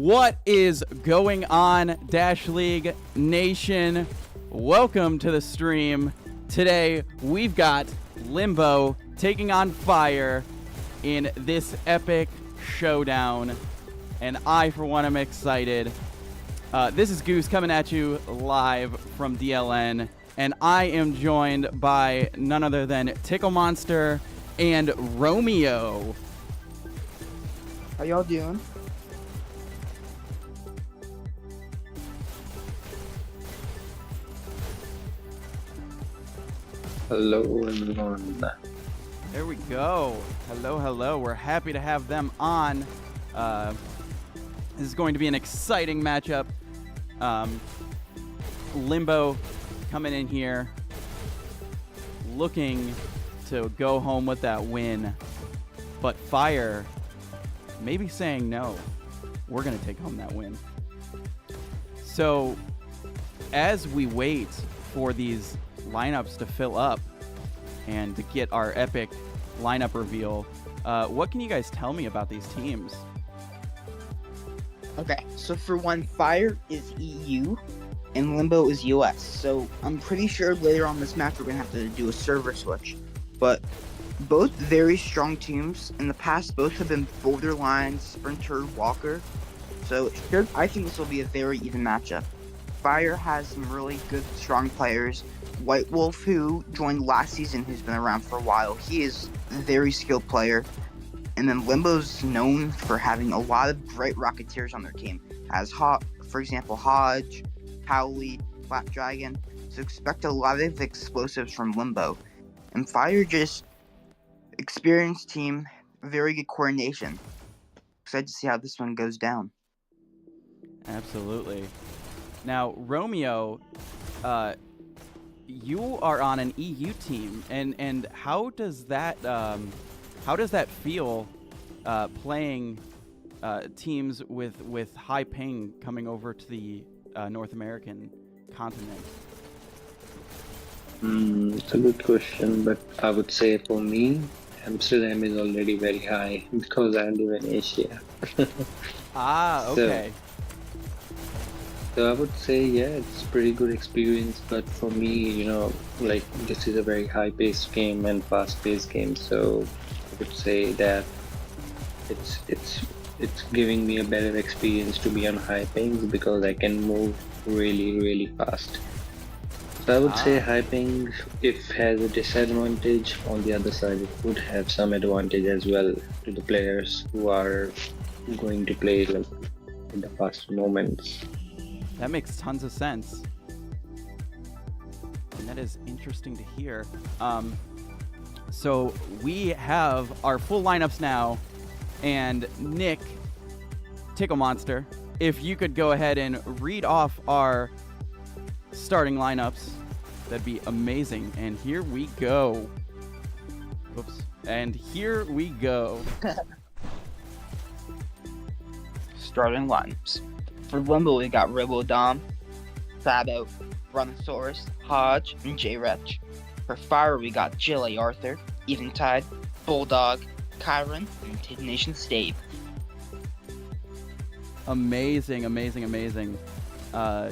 What is going on, Dash League Nation? Welcome to the stream. Today, we've got Limbo taking on Fire in this epic showdown. And I, for one, am excited. This is Goose coming at you live from DLN. And I am joined by none other than Tickle Monster and Romeo. How y'all doing? Hello everyone. There we go. Hello, hello. We're happy to have them on. This is going to be an exciting matchup. Limbo coming in here looking to go home with that win. But Fire maybe saying no. We're going to take home that win. So as we wait for these lineups to fill up and to get our epic lineup reveal, what can you guys tell me about these teams? Okay, so for one, Fire is EU and Limbo is US. So I'm pretty sure later on this match we're gonna have to do a server switch. But both very strong teams. In the past, both have been borderline sprinter walker. So I think this will be a very even matchup. Fire has some really good, strong players. White Wolf, who joined last season, who's been around for a while, he is a very skilled player. And then Limbo's known for having a lot of great Rocketeers on their team, as for example, Hodge, Howley, Black Dragon. So expect a lot of explosives from Limbo. And Fire, just experienced team, very good coordination. Excited to see how this one goes down. Absolutely. Now, Romeo, you are on an EU team, and how does that feel playing teams with high ping coming over to the North American continent? It's a good question, but I would say for me, Amsterdam is already very high because I live in Asia. Okay. So I would say, yeah, it's a pretty good experience, but for me, like, this is a very high-paced game and fast-paced game, so I would say that it's giving me a better experience to be on high pings because I can move really, really fast. So I would say hyping, if has a disadvantage, on the other side, it would have some advantage as well to the players who are going to play like in the faster moments. That makes tons of sense. And that is interesting to hear. So we have our full lineups now. And Nick, Tickle Monster, if you could go ahead and read off our starting lineups, that'd be amazing. And here we go. Oops. And here we go. Starting lineups. For Limbo, we got Robodom, Shadow, Brontosaurus, Hodge, and J-Retch. For Fire, we got Jilly Arthur, Eventide, Bulldog, Kyron, and Domination Stave. Amazing, amazing, amazing. I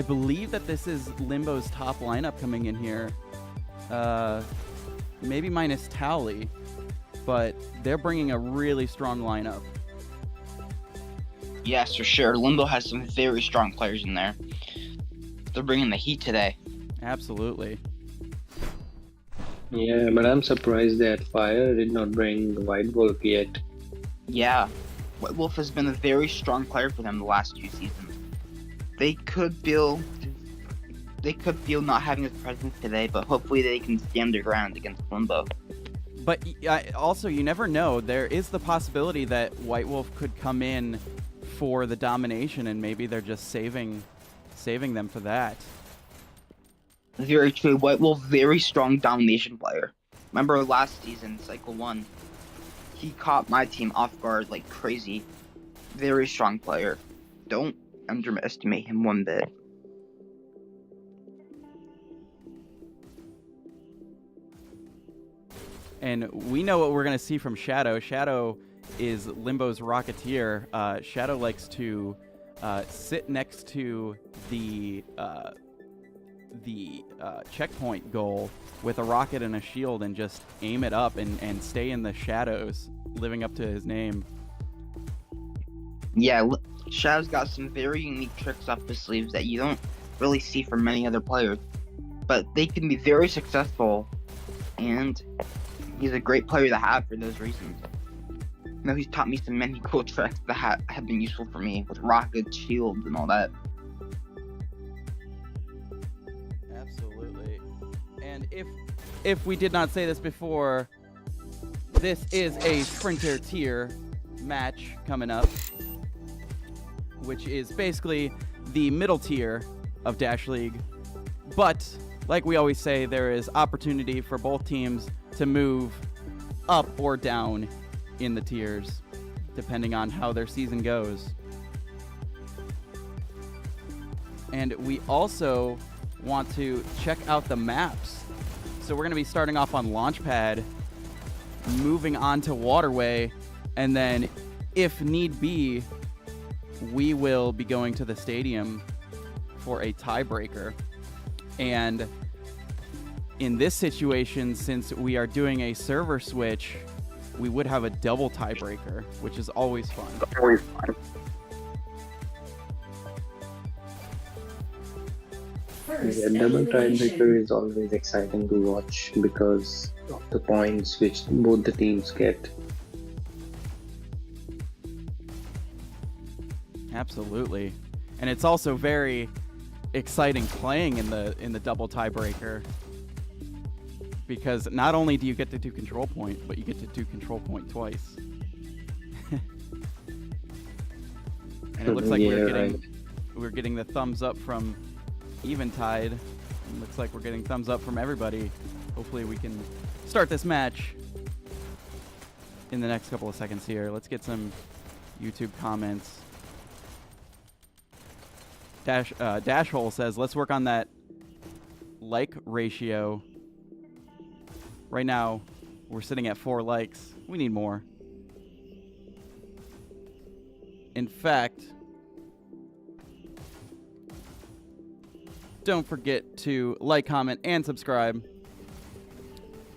believe that this is Limbo's top lineup coming in here. Maybe minus Towley, but they're bringing a really strong lineup. Yes, for sure. Limbo has some very strong players in there. They're bringing the heat today. Absolutely. Yeah, but I'm surprised that Fire did not bring the White Wolf yet. Yeah, White Wolf has been a very strong player for them the last 2 seasons. They could feel not having his presence today, but hopefully they can stand their ground against Limbo. But also, you never know. There is the possibility that White Wolf could come in for the domination, and maybe they're just saving them for that. Very true. White Wolf, very strong domination player. Remember last season, Cycle 1, he caught my team off guard like crazy. Very strong player. Don't underestimate him one bit. And we know what we're going to see from Shadow. Shadow is Limbo's Rocketeer. Shadow likes to sit next to the checkpoint goal with a rocket and a shield and just aim it up and stay in the shadows, living up to his name. Yeah, Shadow's got some very unique tricks up his sleeves that you don't really see from many other players. But they can be very successful, and he's a great player to have for those reasons. You know, he's taught me some many cool tricks that have been useful for me with rockets, shields, and all that. Absolutely. And if we did not say this before, this is a Sprinter tier match coming up, which is basically the middle tier of Dash League. But like we always say, there is opportunity for both teams to move up or down in the tiers, depending on how their season goes. And we also want to check out the maps. So we're going to be starting off on Launchpad, moving on to Waterway, and then, if need be, we will be going to the stadium for a tiebreaker. And in this situation, since we are doing a server switch, we would have a double tiebreaker, which is always fun. Always fun. Yeah, double tiebreaker is always exciting to watch because of the points which both the teams get. Absolutely. And it's also very exciting playing in the double tiebreaker, because not only do you get to do control point, but you get to do control point twice. And it looks like we're getting the thumbs up from Eventide. It looks like we're getting thumbs up from everybody. Hopefully we can start this match in the next couple of seconds here. Let's get some YouTube comments. Dashhole says, let's work on that like ratio. Right now, we're sitting at 4 likes. We need more. In fact, don't forget to like, comment, and subscribe.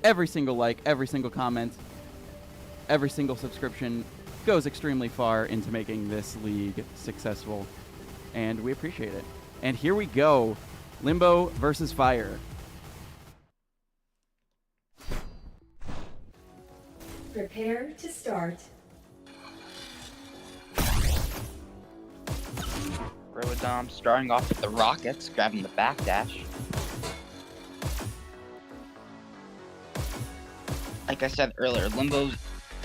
Every single like, every single comment, every single subscription goes extremely far into making this league successful, and we appreciate it. And here we go. Limbo versus Fire. Prepare to start. Dom starting off with the rockets, grabbing the backdash. Like I said earlier, Limbo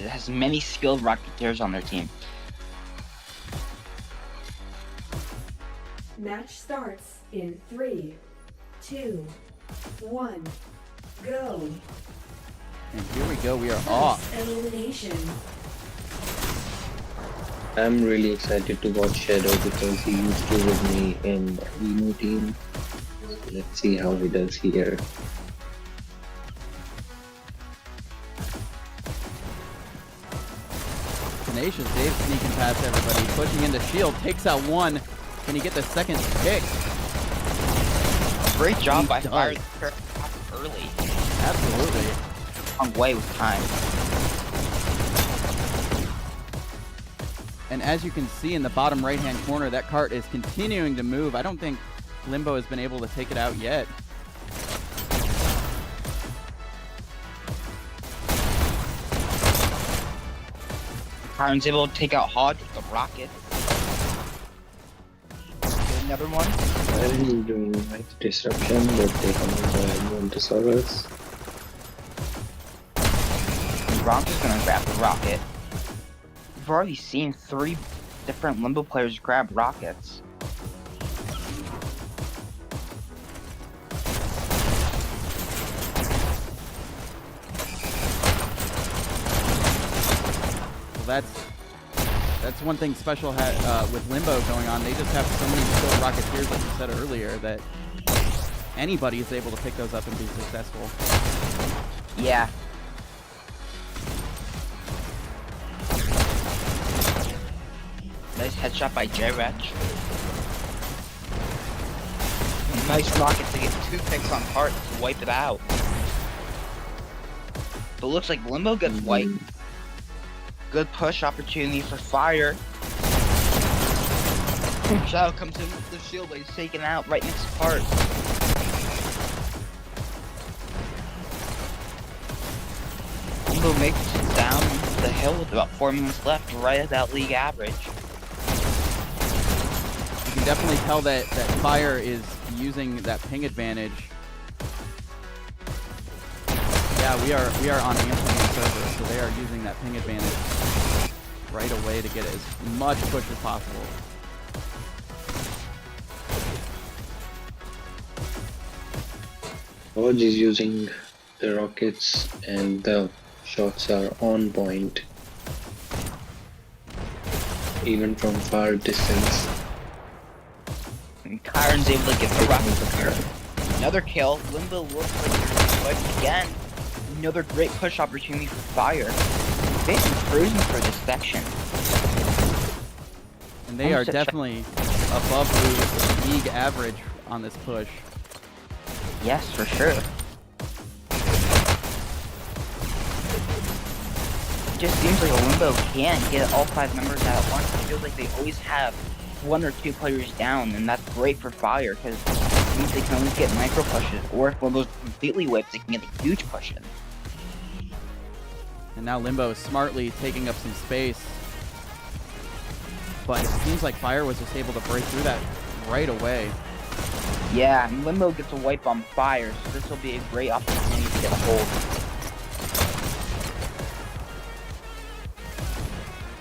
has many skilled rocketeers on their team. Match starts in 3, 2, 1, go. And here we go. We are First off. elimination. I'm really excited to watch Shadow because he used to with me in the Emo team. Let's see how he does here. Tenacious Dave sneaking past everybody, pushing into shield, takes out one. Can he get the second pick? Great job He by does. Fire early. Absolutely. On way with time. And as you can see in the bottom right-hand corner, that cart is continuing to move. I don't think Limbo has been able to take it out yet. Kyron's able to take out Hog, take a rocket. Get another one. Well, he's doing nice disruption, but they come in to serve us. Ron's just gonna grab the rocket. We've already seen 3 different Limbo players grab rockets. Well, that's one thing special with Limbo going on. They just have so many skilled rocketeers, like you said earlier, that anybody is able to pick those up and be successful. Yeah. Nice headshot by J-Retch. Nice rocket to get 2 picks on Heart to wipe it out. But looks like Limbo gets wiped. Good push opportunity for Fire. Shadow comes in with the shield, but he's taken out right next to Heart. Limbo makes it down the hill with about 4 minutes left, right at that league average. You can definitely tell that Fire is using that ping advantage. Yeah, we are on Amplified server, so they are using that ping advantage right away to get as much push as possible. Hodge is using the rockets and the shots are on point. Even from far distance. And Kyron's able to get the rocket. Another kill. Limbo looks like they're wiped again. Another great push opportunity for Fire. Basically cruising for this section. And they are definitely above the league average on this push. Yes, for sure. It just seems like a Limbo can't get all 5 members out at once. It feels like they always have 1 or 2 players down, and that's great for Fire, because it means they can always get micro pushes, or if Limbo's completely wiped, they can get a huge push in. And now Limbo is smartly taking up some space. But it seems like Fire was just able to break through that right away. Yeah, and Limbo gets a wipe on Fire, so this will be a great opportunity to get a hold.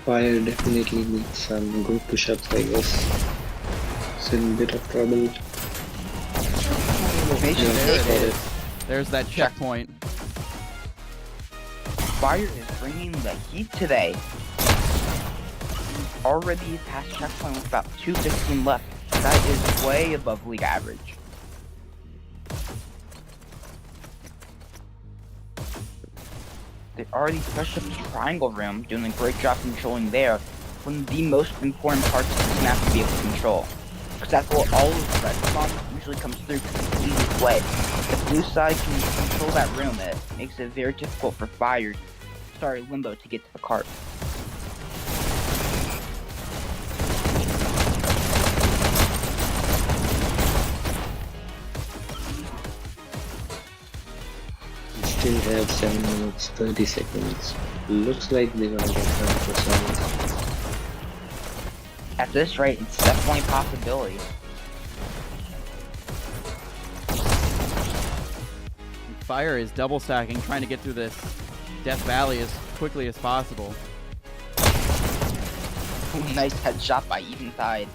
Fire definitely needs some good push-ups, I guess. It's in a bit of trouble. There it is. There's that checkpoint. Fire is bringing the heat today. Already past checkpoint with about 2:15 left. That is way above league average. They already pushed up the triangle room, doing a great job controlling there. One of the most important parts of this map to be able to control. Because that's where all of the red bombs usually comes through the easiest way. If blue side can control that room, it makes it very difficult for Limbo to get to the cart. still have 7 minutes 30 seconds. Looks like they're gonna get 100%. At this rate, it's definitely a possibility. Fire is double stacking, trying to get through this Death Valley as quickly as possible. Nice headshot by Eventide.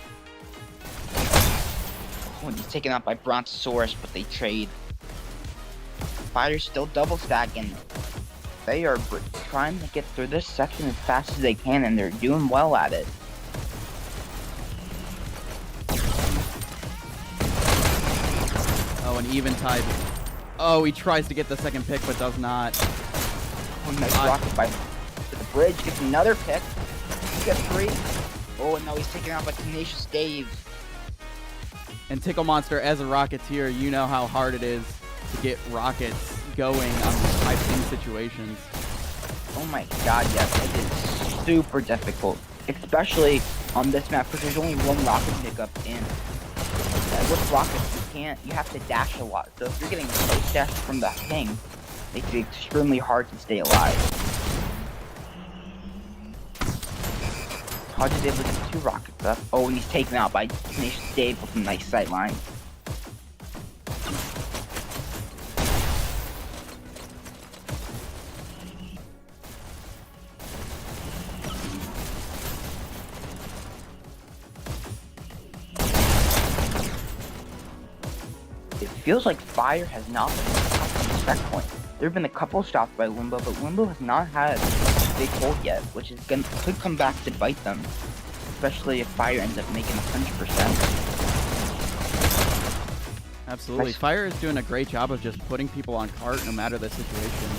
Oh, and he's taken out by Brontosaurus, but they trade. Fire's still double stacking. They are trying to get through this section as fast as they can, and they're doing well at it. Oh, an Eventide. Oh, he tries to get the second pick, but does not. Oh, nice rocket by to the bridge. Gets another pick. He gets 3. Oh, and now he's taken out by Tenacious Dave. And Tickle Monster, as a Rocketeer, you know how hard it is to get rockets going on these high ping situations. Oh my god, yes, it is super difficult. Especially on this map, because there's only one rocket pickup in. With rockets, you have to dash a lot. So if you're getting a close dash from the ping, it makes it extremely hard to stay alive. Hodge is able to get 2 rockets up. Oh, and he's taken out by Tenacious Dave with some nice sight lines. It feels like Fire has not been stopped on this checkpoint. There have been a couple stops by Limbo, but Limbo has not had a big hold yet, which could come back to bite them, especially if Fire ends up making 100%. Absolutely. Fire is doing a great job of just putting people on cart no matter the situation.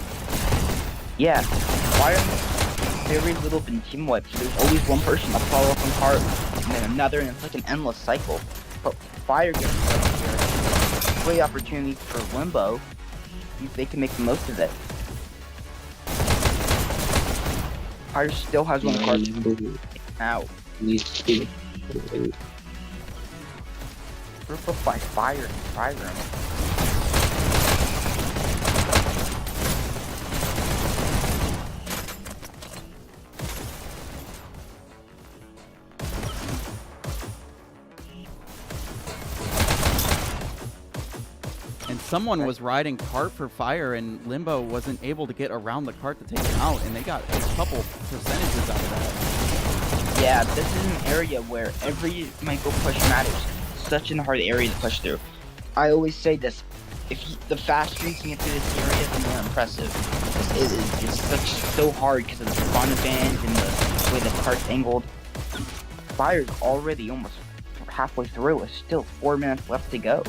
Yeah, Fire makes very little been team wipes. There's always one person to follow up on cart, and then another, and it's like an endless cycle. But Fire gets right here. Great opportunity for Limbo. If they can make the most of it. Fire still has one card out. Group up by Fire and Fire him. And someone was riding cart for Fire, and Limbo wasn't able to get around the cart to take him out, and they got a couple percentages out of that. Yeah, this is an area where every micro push matters. Such a hard area to push through. I always say this: the faster you can get through this area, the more impressive. It's so hard because of the spawn advantage and the way the cart's angled. Fire's already almost halfway through. There's still 4 minutes left to go.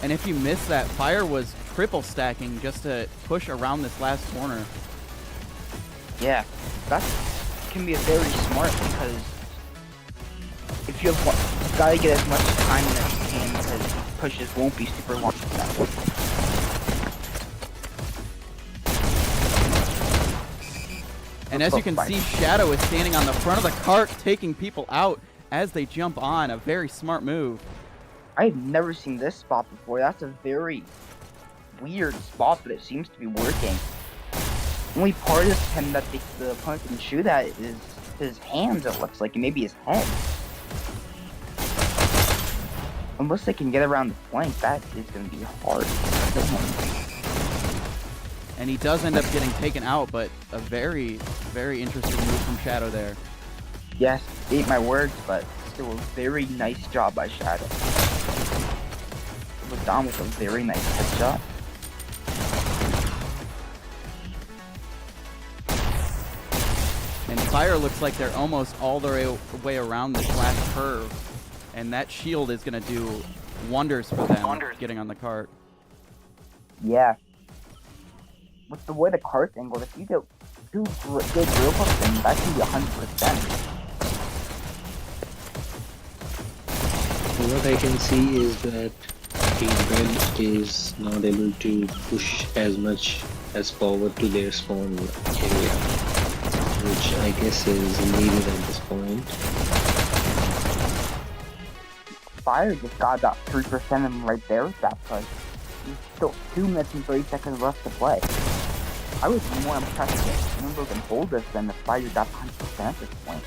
And if you miss that, Fire was triple stacking just to push around this last corner. Yeah, that can be very smart because if you gotta get as much time as you can because pushes won't be super long. And as you can see, Shadow is standing on the front of the cart, taking people out as they jump on. A very smart move. I've never seen this spot before. That's a very weird spot, but it seems to be working. Only part of him that the opponent can shoot at is his hands, it looks like, and maybe his head. Unless they can get around the flank, that is going to be hard for him. And he does end up getting taken out, but a very, very interesting move from Shadow there. Yes, ate my words, but still a very nice job by Shadow. It was done with a very nice headshot. And Fire looks like they're almost all the way around this last curve. And that shield is going to do wonders for them getting on the cart. Yeah. With the way the cart's angled, if you get 2 good drill hooks in, that can be 100%. What I can see is that Team Red is not able to push as much as forward to their spawn area, which I guess is needed at this point. Fire just got about 3% of him right there with that push. There's still 2 minutes and 30 seconds left to play. I was more impressed with Limbo than Boldus than the Fire got 100% at this point.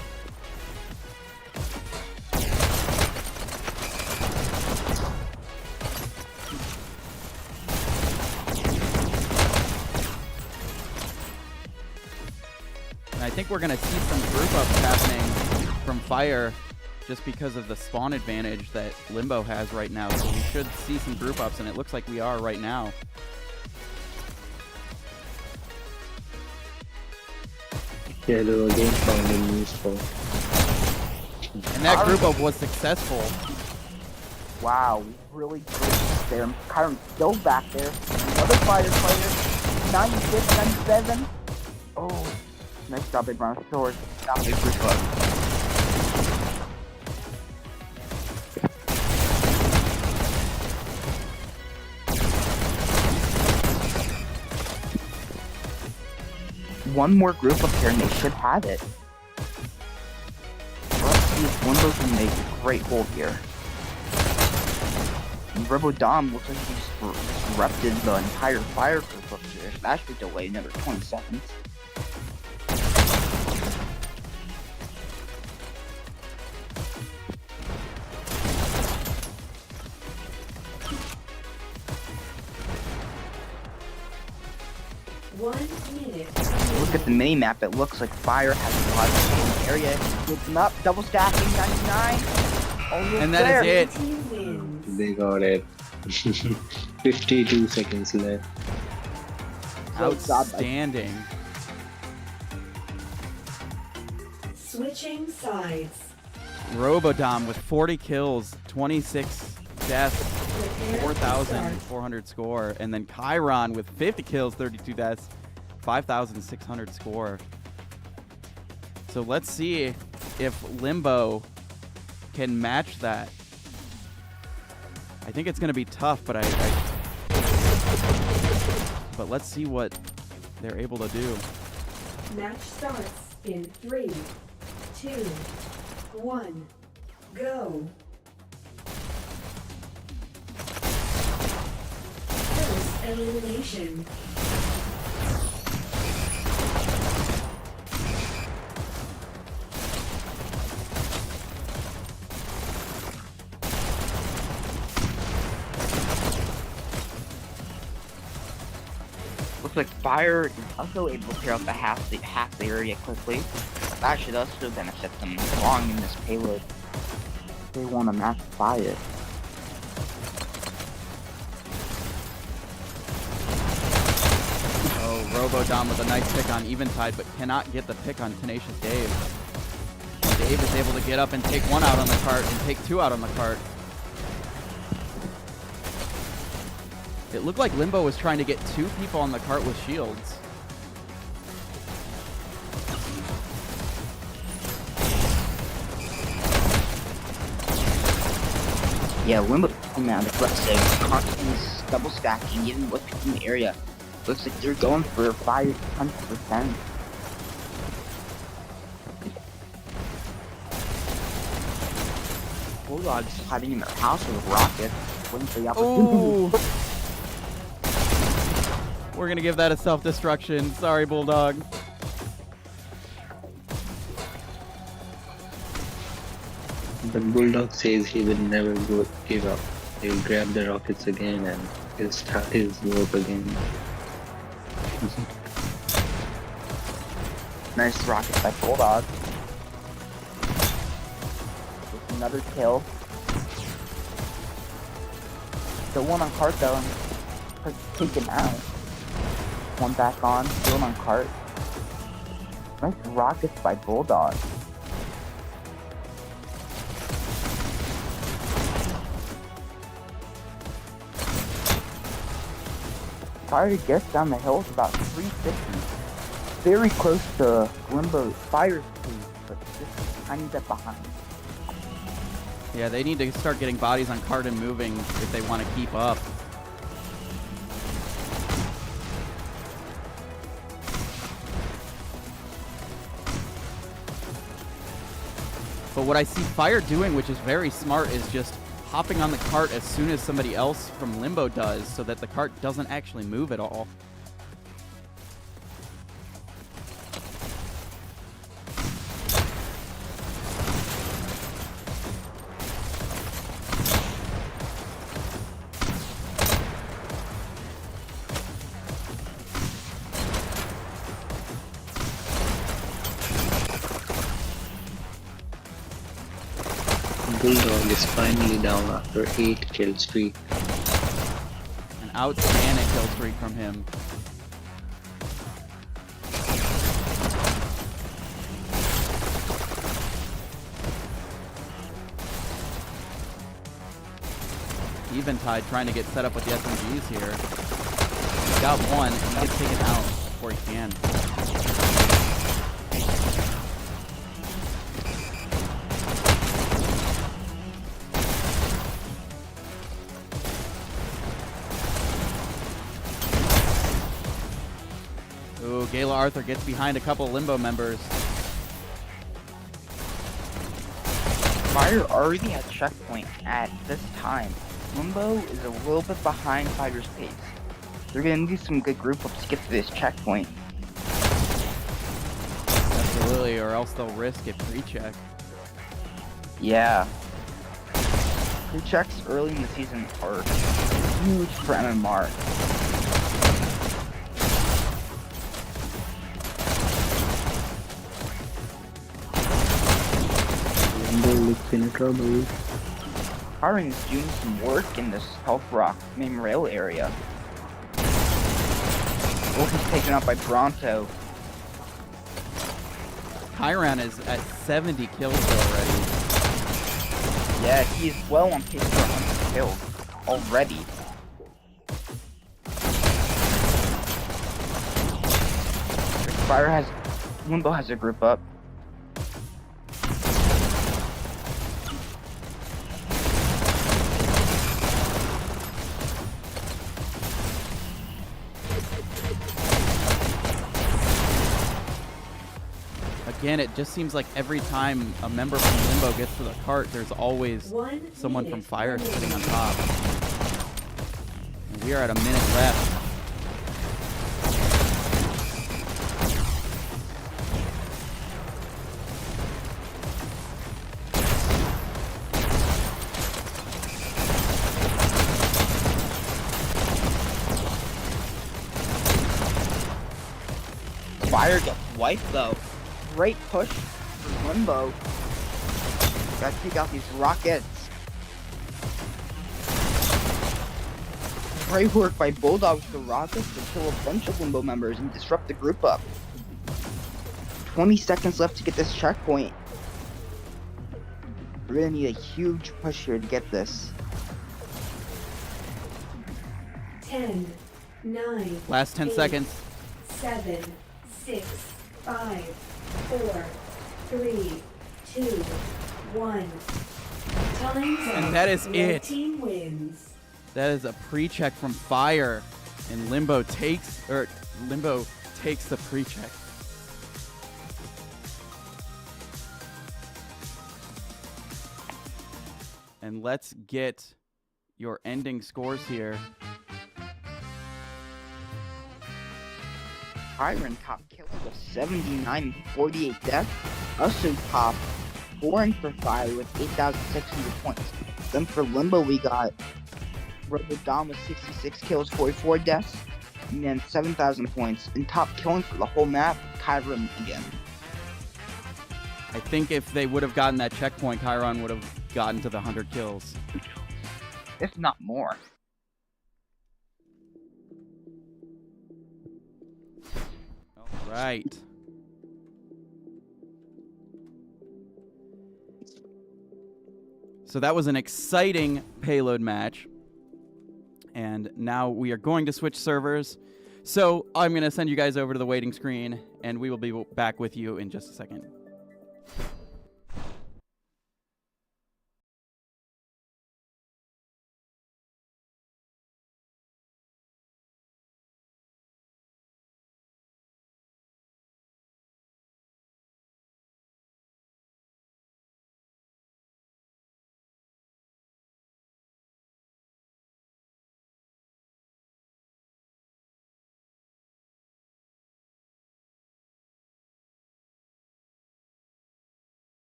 And I think we're going to see some group ups happening from Fire just because of the spawn advantage that Limbo has right now. So we should see some group ups, and it looks like we are right now. Yeah, they were again found in new spawn. And that group up was successful. Wow, really great there. Kyron's still back there. Another Fire player. 96, 97. Oh, nice job, Big Round Sword. Stop it, group up. One more group up here and they should have it. Let's see if Limbo can make a great hold here. And Robodom looks like he's disrupted the entire Fire group up here. That should delay another 20 seconds. Look at the mini map. It looks like Fire has a lot of area. Gets him up, double stacking, 99. Almost And that there. is it. They got it. 52 seconds left. Outstanding. Switching sides. Robodom with 40 kills, 26 deaths, 4,400 score. And then Chiron with 50 kills, 32 deaths, 5,600 score. So let's see if Limbo can match that. I think it's going to be tough, but but let's see what they're able to do. Match starts in 3, 2, 1, go. First elimination. Looks like Fire is also able to clear out the half the area quickly. That should also benefit them long in this payload. They want to match Fire. Oh, Robodom with a nice pick on Eventide, but cannot get the pick on Tenacious Dave. Dave is able to get up and take one out on the cart and take two out on the cart. It looked like Limbo was trying to get two people on the cart with shields. Yeah, Limbo coming out aggressive, constantly double stacking, even with picking the area. Looks like they're going for 500%. Bulldogs hiding in their house with rockets, waiting for the opportunity. Ooh. We're gonna give that a self-destruction. Sorry, Bulldog. But Bulldog says he will never give up. He will grab the rockets again and he'll start his work again. Nice rocket by Bulldog. With another kill. Still one on cart though, and taken out. One back on, still on cart. Nice rockets by Bulldog. Fire gets down the hill is about 350. Very close to Limbo's Fire's speed, but just a tiny bit behind. Yeah, they need to start getting bodies on cart and moving if they want to keep up. But what I see Fire doing, which is very smart, is just hopping on the cart as soon as somebody else from Limbo does, so that the cart doesn't actually move at all. Bulldog is finally down after 8 kill streak. An outstanding kill streak from him. Eventide trying to get set up with the SMGs here. He's got one, and he gets taken out before he can. Ooh, Gala Arthur gets behind a couple Limbo members. Fire already at checkpoint at this time. Limbo is a little bit behind Fire's pace. They're gonna do some good group ups to get to this checkpoint. Absolutely, or else they'll risk a pre-check. Yeah. Pre-checks early in the season are huge for MMR. Limbo looks in trouble. Hiring is doing some work in this Health Rock main rail area. Oh, he's taken out by Bronto. Chiron is at 70 kills already. Yeah, he's well on pace for 100 kills already. Limbo has a group up. Again, it just seems like every time a member from Limbo gets to the cart, there's always someone from Fire sitting on top. And we are at a minute left. Fire gets wiped though. Great push for Limbo. Gotta take out these rockets. Great work by Bulldog with the rockets to kill a bunch of Limbo members and disrupt the group up. 20 seconds left to get this checkpoint. We're gonna need a huge push here to get this. 10, 9. Last 10 8, seconds. 7, 6, 5, 4, 3, 2, 1. Time's up. And that is Red it. Team wins. That is a pre-check from Fire, and Limbo takes the pre-check. And let's get your ending scores here. Hiron top killer with 79 and 48 deaths. Also top scoring for Fire with 8,600 points. Then for Limbo we got Robodom with 66 kills, 44 deaths, and then 7,000 points. And top killing for the whole map, Chiron again. I think if they would have gotten that checkpoint, Chiron would have gotten to the 100 kills. If not more. All right. So that was an exciting Payload match. And now we are going to switch servers. So I'm going to send you guys over to the waiting screen, and we will be back with you in just a second.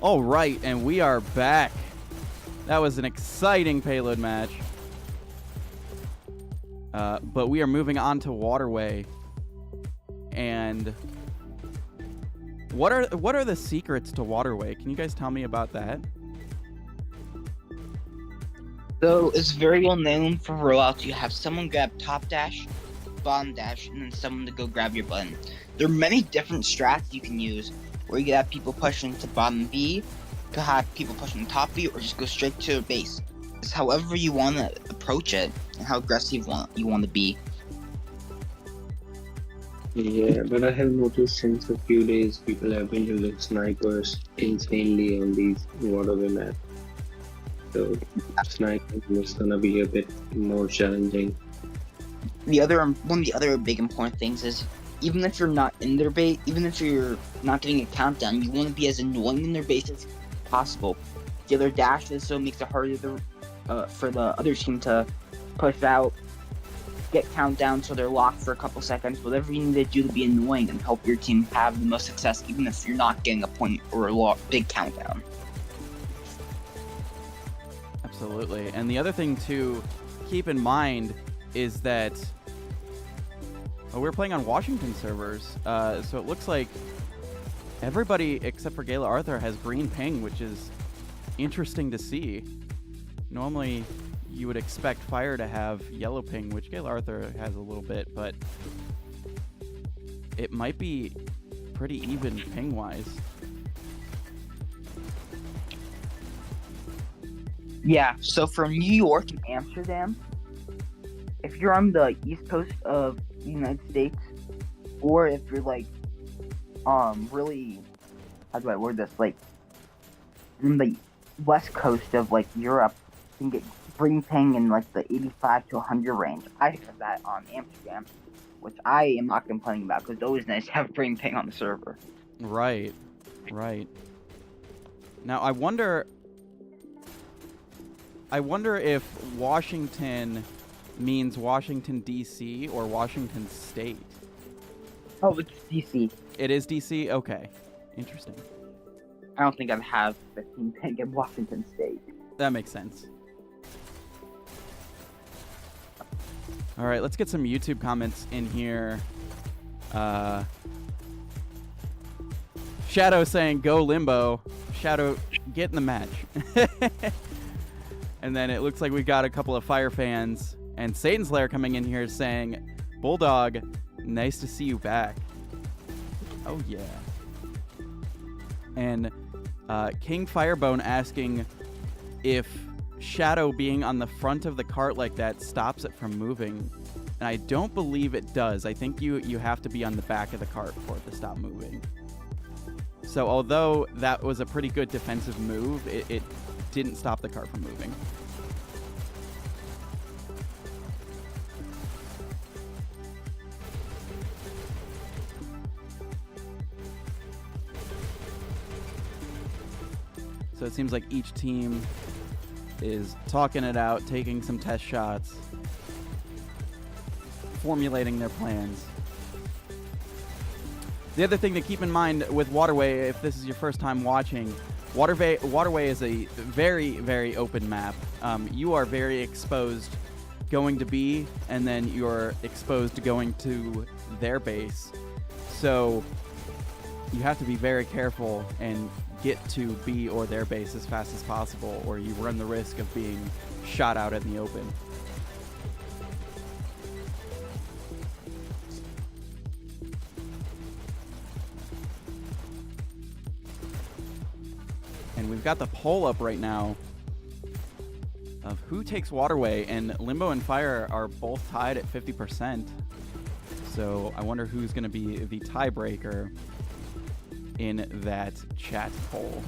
All right, and we are back. That was an exciting Payload match. But we are moving on to Waterway. And what are the secrets to Waterway? Can you guys tell me about that? So it's very well known for rollouts. You have someone grab top dash, bottom dash, and then someone to go grab your button. There are many different strats you can use, where you can have people pushing to bottom B, you can have people pushing to top B, or just go straight to base. It's however you want to approach it and how aggressive you want to be. Yeah, but I have noticed since a few days people have been using snipers insanely on these Waterway maps. So sniping is gonna be a bit more challenging. One of the other big important things is, even if you're not in their base, even if you're not getting a countdown, you want to be as annoying in their base as possible. The other dashes, so it makes it harder for the other team to push out, get countdown, so they're locked for a couple seconds. Whatever you need to do to be annoying and help your team have the most success, even if you're not getting a point or a big countdown. Absolutely. And the other thing to keep in mind is that we're playing on Washington servers, so it looks like everybody except for Gala Arthur has green ping, which is interesting to see. Normally, you would expect Fire to have yellow ping, which Gala Arthur has a little bit, but it might be pretty even ping-wise. Yeah, so from New York and Amsterdam, if you're on the east coast of the United States, or if you're like, really, how do I word this, like, on the west coast of like Europe, you can get green ping in like the 85 to 100 range. I have that on Amsterdam, which I am not complaining about, because it's always nice to have green ping on the server. Right. Now, I wonder if Washington means Washington, D.C. or Washington State. Oh, it's DC. It is D.C.? Okay. Interesting. I don't think I'd have 15 ping in Washington State. That makes sense. All right, let's get some YouTube comments in here. Shadow saying, go Limbo. Shadow, get in the match. And then it looks like we've got a couple of Fire fans. And Satan's Lair coming in here saying, Bulldog, nice to see you back. Oh, yeah. And King Firebone asking if Shadow being on the front of the cart like that stops it from moving. And I don't believe it does. I think you have to be on the back of the cart for it to stop moving. So although that was a pretty good defensive move, it didn't stop the cart from moving. So it seems like each team is talking it out, taking some test shots, formulating their plans. The other thing to keep in mind with Waterway, if this is your first time watching, Waterway is a very, very open map. You are very exposed going to B, and then you're exposed to going to their base. So you have to be very careful and get to B or their base as fast as possible, or you run the risk of being shot out in the open. And we've got the poll up right now of who takes Waterway, and Limbo and Fire are both tied at 50%. So I wonder who's going to be the tiebreaker in that chat poll.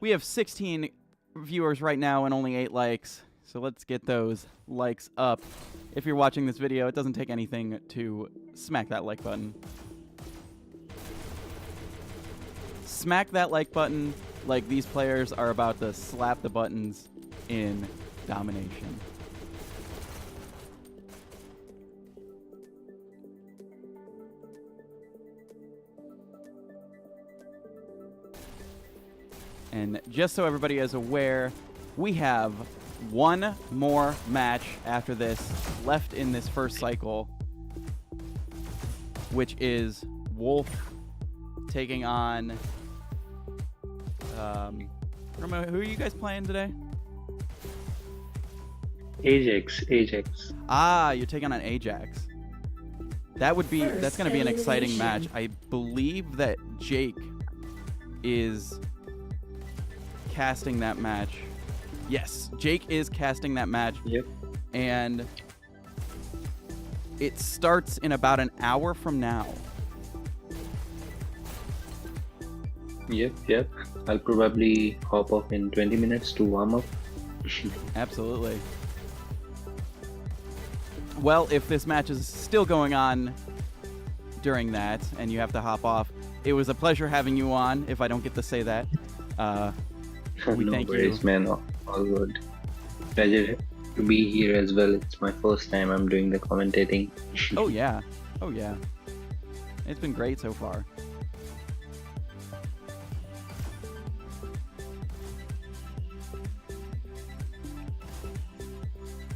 We have 16 viewers right now and only 8 likes. So let's get those likes up. If you're watching this video, it doesn't take anything to smack that like button. Smack that like button like these players are about to slap the buttons in Domination. And just so everybody is aware, we have one more match after this left in this first cycle, which is Wolf taking on... who are you guys playing today? Ajax. Ah, you're taking on Ajax. That's going to be an exciting match. I believe that Jake is casting that match. Yes, Jake is casting that match. Yep. And it starts in about an hour from now. Yep. I'll probably hop off in 20 minutes to warm up. Absolutely. Well, if this match is still going on during that and you have to hop off, it was a pleasure having you on, if I don't get to say that. We No thank worries, you. man. All good. Pleasure to be here as well. It's my first time I'm doing the commentating. Oh, yeah. It's been great so far.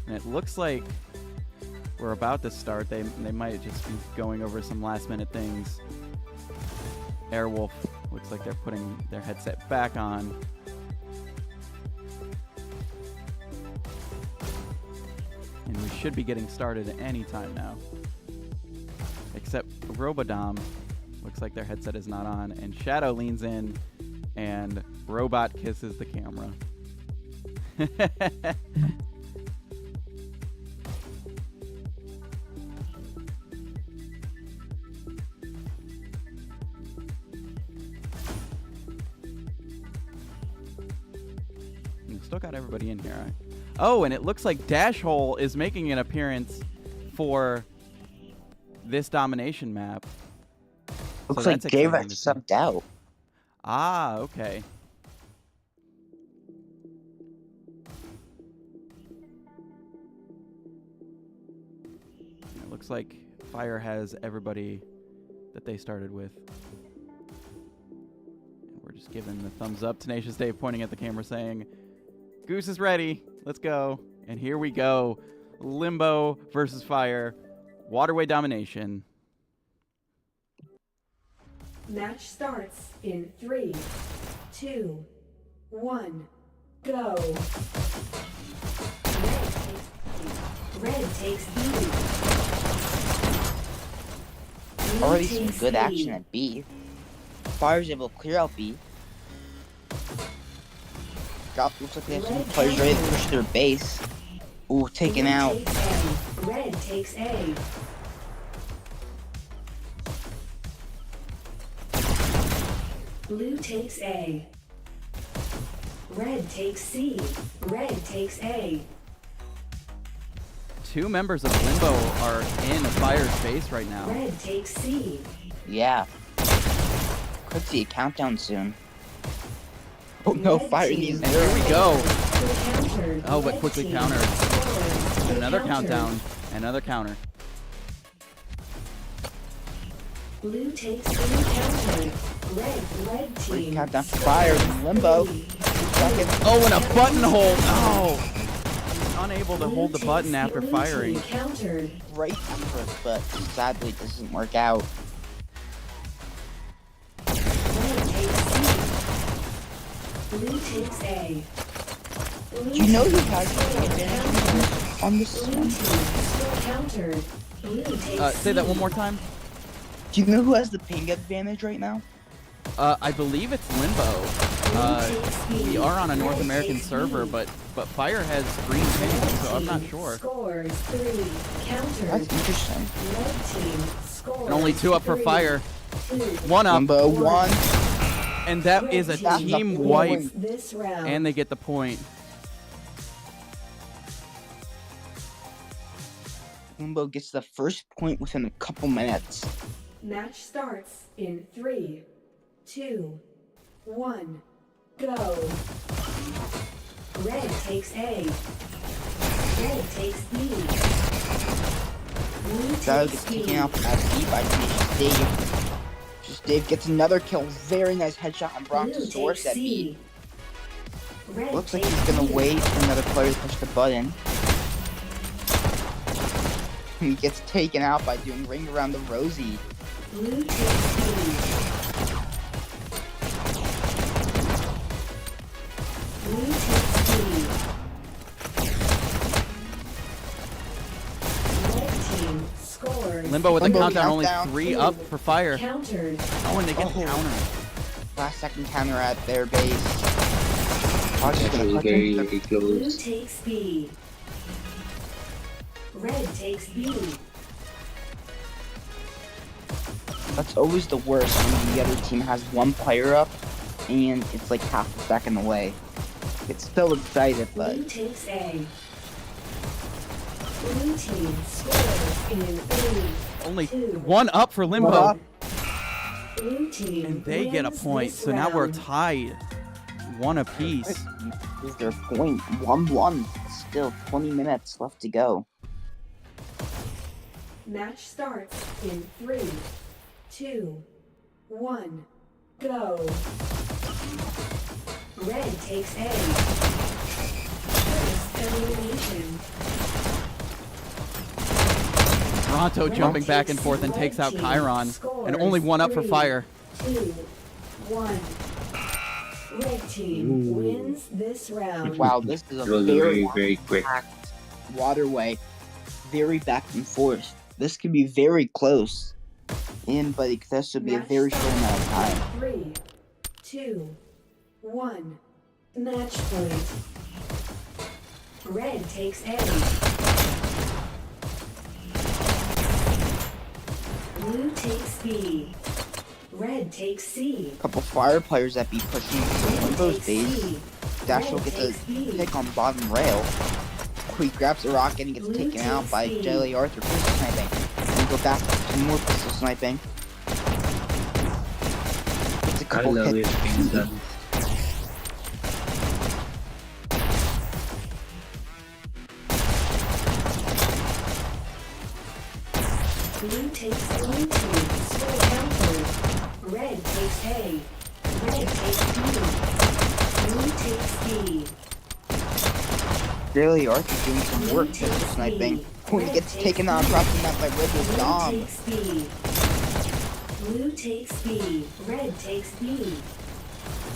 And it looks like we're about to start. They might just be going over some last minute things. Airwolf looks like they're putting their headset back on. And we should be getting started at any time now. Except Robodom looks like their headset is not on. And Shadow leans in and Robot kisses the camera. Still got everybody in here. Oh, and it looks like Dash Hole is making an appearance for this domination map. Looks So like that's Dave exciting to see. subbed out. Ah, okay. It looks like Fire has everybody that they started with. And we're just giving the thumbs up. Tenacious Dave pointing at the camera saying, Goose is ready. Let's go. And here we go. Limbo versus Fire. Waterway domination. Match starts in 3, 2, 1, go. Red takes B. Blue Already some takes good B. action at B. Fire's able to clear out B. Looks like they have some players ready to push their base. Ooh, taken Blue out. takes A. Red takes A. Blue takes A. Red takes C. Red takes A. Two members of Limbo are in Fire's base right now. Red takes C. Yeah. Could see a countdown soon. Oh no, Red Fire team. needs And here we go. Countered. Oh, but Red quickly team countered. scores. And another Countered. countdown. Another counter. Blue takes blue countered. Red Free team. countdown for Fire in Limbo. Second. Oh, and a button hold. Oh. Unable to Blue hold the takes button after blue firing. team countered. Great effort, but sadly it doesn't work out. Red takes C. Blue takes A. Blue Do you know who team has the still advantage countered. on this Blue one? team still countered. Blue takes Say that C. one more time. Do you know who has the ping advantage right now? I believe it's Limbo. We are on a North American server, but Fire has green ping, so I'm not sure. Scores 3. Countered. That's interesting. Red team scores And only 2 up for 3, Fire. 2. 1 up, Limbo 1. and that is a That's a team point. wipe, This round. and they get the point. Limbo gets the first point within a couple minutes. Match starts in 3, 2, 1, go. Red takes A. Red takes B. Blue Shadow takes gets B. taken out at B by Tenacious Dave. Just Dave gets another kill. Very nice headshot on Blue Brontosaurus takes at C. B. Red Looks like takes he's gonna B. wait for another player to push the button. He gets taken out by doing ring around the rosy. Blue takes B. Blue takes B. Red team scores. Limbo with the Limbo countdown, only countdown. 3 up for fire. Countered. Oh, and they get the Oh. counter. Last second counter at their base. Fox is That gonna was clutch very, into very Blue close. takes B. Red takes B. That's always the worst when the other team has one player up and it's like half a second away. It's still excited, but Blue takes A. Blue team scores in 3. Only 2. 1 up for Limbo. What up? Blue team And they get a wins point. this So now we're round. tied. 1 apiece. is their point 1-1. Still 20 minutes left to go. Match starts in 3, 2, 1, go. Red takes A. First elimination. Toronto jumping back and forth and takes out Chiron. And only 1 up for fire. 2, 1. Red team wins this round. Wow, this is a It was very, very, very quick. packed waterway. Very back and forth. This could be very close. But this would be a Match very short starts amount of in time. 3, 2, 1. Match point. Red takes A. Blue takes B. Red takes C. Couple fire players that be pushing to Limbo's Takes base. C. Dash will Red get the takes B. pick on bottom rail. He grabs the rocket and gets Blue taken out takes by B. Jelly Arthur pistol sniping. And go back to more pistol sniping. It's a I couple love hits. it being done. Blue takes blue team. Score countered. Red takes A. Red takes B. Blue takes B. Jelly Arthur doing some work pistol sniping. When he gets taken on across the map by Rebel Blue Dom. takes B. Blue takes B. Red takes B.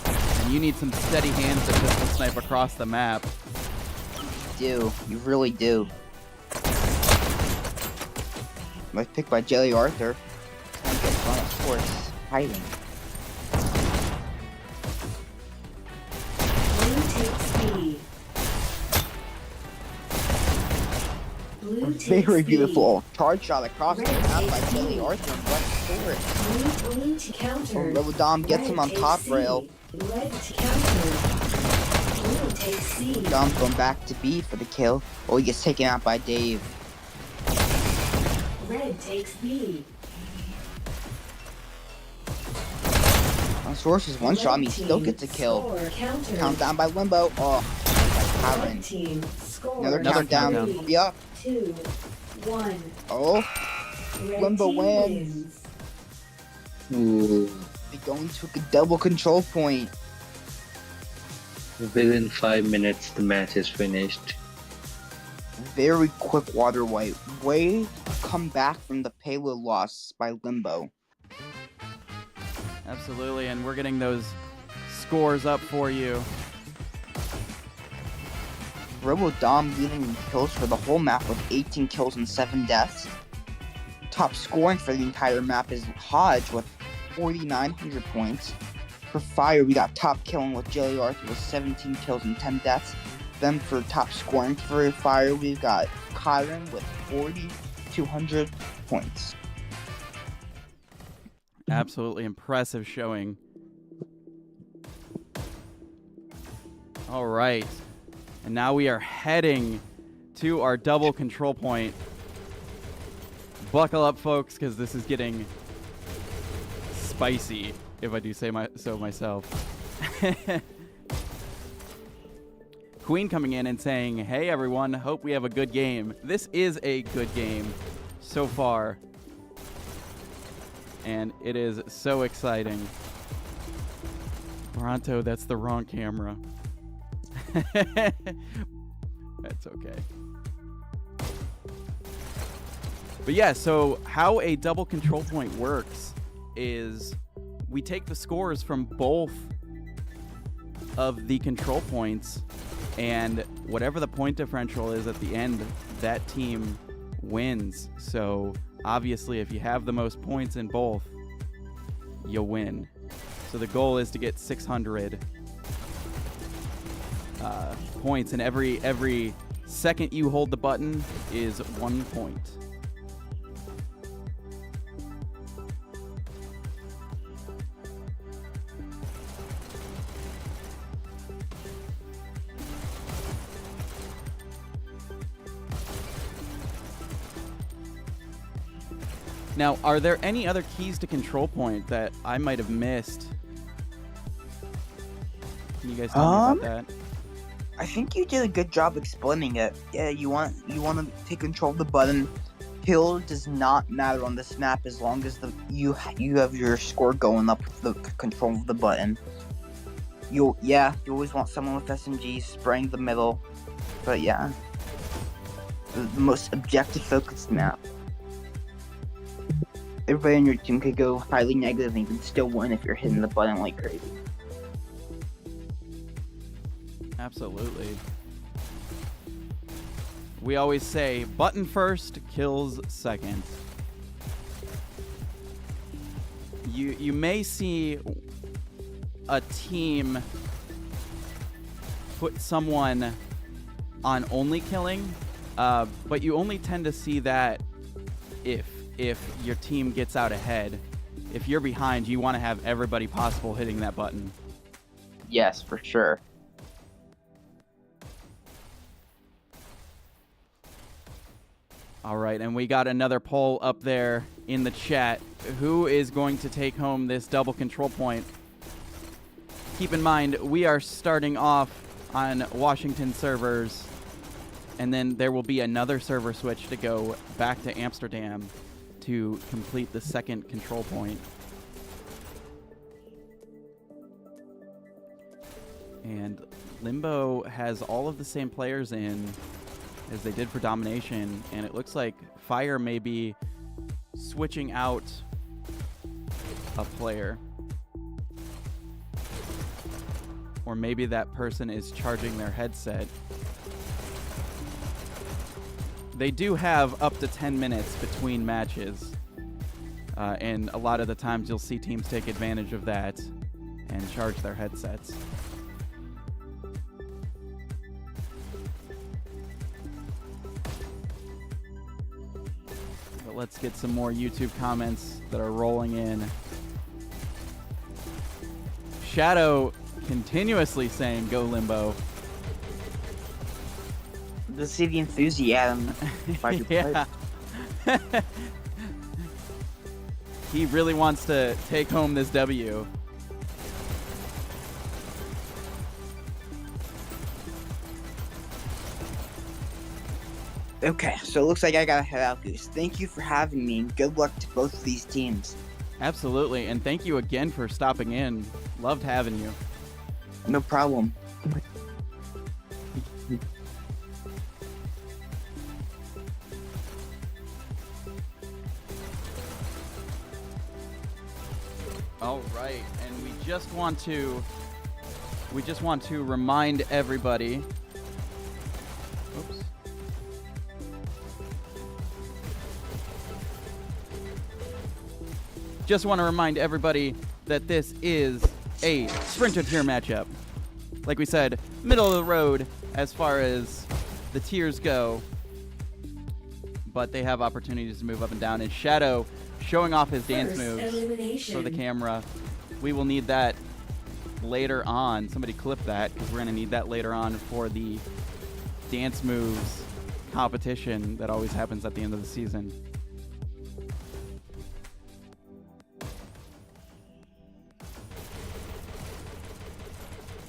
And you need some steady hands to pistol snipe across the map. You really do. Nice pick by Jelly Arthur. Trying to get on his horse. Hiding. Blue takes B. Blue takes Very B. beautiful. Charge shot across the Red map by takes Jelly B. Arthur and left sword. Blue to counter. Rebel Dom gets him on Red top takes C. rail. Red to counter. Blue takes C. Dom's going back to B for the kill. Oh, he gets taken out by Dave. Red takes B. On Source's one shot, and he still gets a kill. Score counter. Countdown by Limbo. Oh, by Red Kyron. team score. Another Another countdown. countdown. Yep. 2, 1. Oh, Red Limbo team wins. Ooh, they're going to a double control point. within 5 minutes, the match is finished. Very quick waterway. Way to come back from the payload loss by Limbo. Absolutely, and we're getting those scores up for you. Rebel Dom leading in kills for the whole map with 18 kills and 7 deaths. Top scoring for the entire map is Hodge with 4,900 points. For Fire, we got top killing with Jelly Arthur with 17 kills and 10 deaths. Then for top scoring for Fire, we've got Kyron with 4,200 points. Absolutely impressive showing. All right. And now we are heading to our double control point. Buckle up, folks, because this is getting spicy, if I do say so myself. Queen coming in and saying, hey, everyone, hope we have a good game. This is a good game so far. And it is so exciting. Toronto, that's the wrong camera. That's okay. But yeah, so how a double control point works is we take the scores from both of the control points, and whatever the point differential is at the end, that team wins. So obviously, if you have the most points in both, you'll win. So the goal is to get 600 points, and every second you hold the button is 1 point. Now, are there any other keys to control point that I might have missed? Can you guys tell me about that? I think you did a good job explaining it. Yeah, you want to take control of the button. Kill does not matter on this map as long as you have your score going up with the control of the button. You always want someone with SMGs spraying the middle, but yeah, the most objective focused map. Everybody on your team could go highly negative and you can still win if you're hitting the button like crazy. Absolutely. We always say button first, kills second. You may see a team put someone on only killing, but you only tend to see that if your team gets out ahead. If you're behind, you want to have everybody possible hitting that button. Yes, for sure. All right, and we got another poll up there in the chat. Who is going to take home this double control point? Keep in mind, we are starting off on Washington servers, and then there will be another server switch to go back to Amsterdam to complete the second control point. And Limbo has all of the same players in as they did for Domination, and it looks like Fire may be switching out a player. Or maybe that person is charging their headset. They do have up to 10 minutes between matches, and a lot of the times you'll see teams take advantage of that and charge their headsets. But let's get some more YouTube comments that are rolling in. Shadow continuously saying, "Go Limbo." To see the enthusiasm by your Yeah. He really wants to take home this W. Okay, so it looks like I gotta head out, Goose. Thank you for having me, and good luck to both of these teams. Absolutely, and thank you again for stopping in. Loved having you. No problem. All right, and we just want to remind everybody. Oops. Just want to remind everybody that this is a sprinter tier matchup. Like we said, middle of the road as far as the tiers go, but they have opportunities to move up and down. And Shadow showing off his dance moves for the camera. We will need that later on. Somebody clip that, because we're going to need that later on for the dance moves competition that always happens at the end of the season.